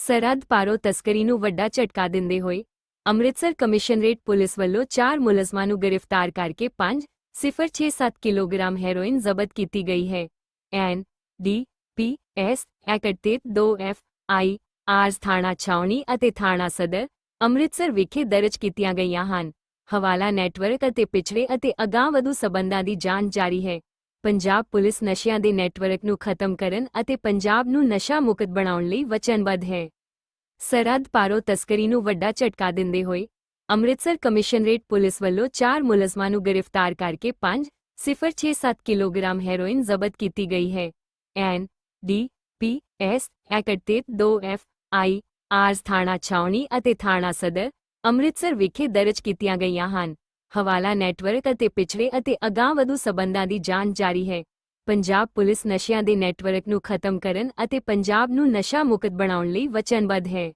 ਸਰਹੱਦ ਪਾਰੋਂ ਤਸਕਰੀ ਨੂੰ ਵੱਡਾ ਝਟਕਾ ਦਿੰਦੇ ਹੋਏ ਅੰਮ੍ਰਿਤਸਰ ਕਮਿਸ਼ਨਰੇਟ ਪੁਲਿਸ ਵੱਲੋਂ 4 ਮੁਲਜ਼ਮਾਂ ਨੂੰ ਗ੍ਰਿਫਤਾਰ ਕਰਕੇ 5,067 ਕਿਲੋਗ੍ਰਾਮ ਹੈਰੋਇਨ ਜ਼ਬਤ ਕੀਤੀ ਗਈ ਹੈ। NDPS ਐਕਟ 2FIRs ਥਾਣਾ ਛਾਉਣੀ ਅਤੇ ਥਾਣਾ ਸਦਰ ਅੰਮ੍ਰਿਤਸਰ ਵਿਖੇ ਦਰਜ ਕੀਤੀਆਂ ਗਈਆਂ ਹਨ। ਹਵਾਲਾ ਨੈਟਵਰਕ ਅਤੇ ਪਿਛੜੇ ਅਤੇ ਅਗਾਂਹਵਧੂ ਸਬੰਧਾਂ ਦੀ ਜਾਂਚ ਜਾਰੀ ਹੈ। ਪੰਜਾਬ ਪੁਲਿਸ ਨਸ਼ਿਆਂ ਦੇ ਨੈਟਵਰਕ ਨੂੰ ਖਤਮ ਕਰਨ ਅਤੇ ਪੰਜਾਬ ਨੂੰ ਨਸ਼ਾ ਮੁਕਤ ਬਣਾਉਣ ਲਈ ਵਚਨਬੱਧ ਹੈ। ਸਰਹੱਦ ਪਾਰੋਂ ਤਸਕਰੀ ਨੂੰ ਵੱਡਾ ਝਟਕਾ ਦਿੰਦੇ ਹੋਏ ਅੰਮ੍ਰਿਤਸਰ ਕਮਿਸ਼ਨਰੇਟ ਪੁਲਿਸ ਵੱਲੋਂ 4 ਮੁਲਜ਼ਮਾਂ ਨੂੰ ਗ੍ਰਿਫਤਾਰ ਕਰਕੇ 5,067 ਕਿਲੋਗ੍ਰਾਮ ਹੈਰੋਇਨ ਜ਼ਬਤ ਕੀਤੀ ਗਈ ਹੈ। NDPS ਐਕਟ 2FIRs ਥਾਣਾ ਛਾਉਣੀ ਅਤੇ ਥਾਣਾ ਸਦਰ ਅੰਮ੍ਰਿਤਸਰ ਵਿਖੇ ਦਰਜ ਕੀਤੀਆਂ ਗਈਆਂ ਹਨ। ਹਵਾਲਾ ਨੈਟਵਰਕ ਅਤੇ ਪਿਛੜੇ ਅਤੇ ਅਗਾਂਹਵਧੂ ਸਬੰਧਾਂ ਦੀ ਜਾਂਚ ਜਾਰੀ ਹੈ। ਪੰਜਾਬ ਪੁਲਿਸ ਨਸ਼ਿਆਂ ਦੇ ਨੈਟਵਰਕ ਨੂੰ ਖਤਮ ਕਰਨ ਅਤੇ ਪੰਜਾਬ ਨੂੰ ਨਸ਼ਾ ਮੁਕਤ ਬਣਾਉਣ ਲਈ ਵਚਨਬੱਧ ਹੈ।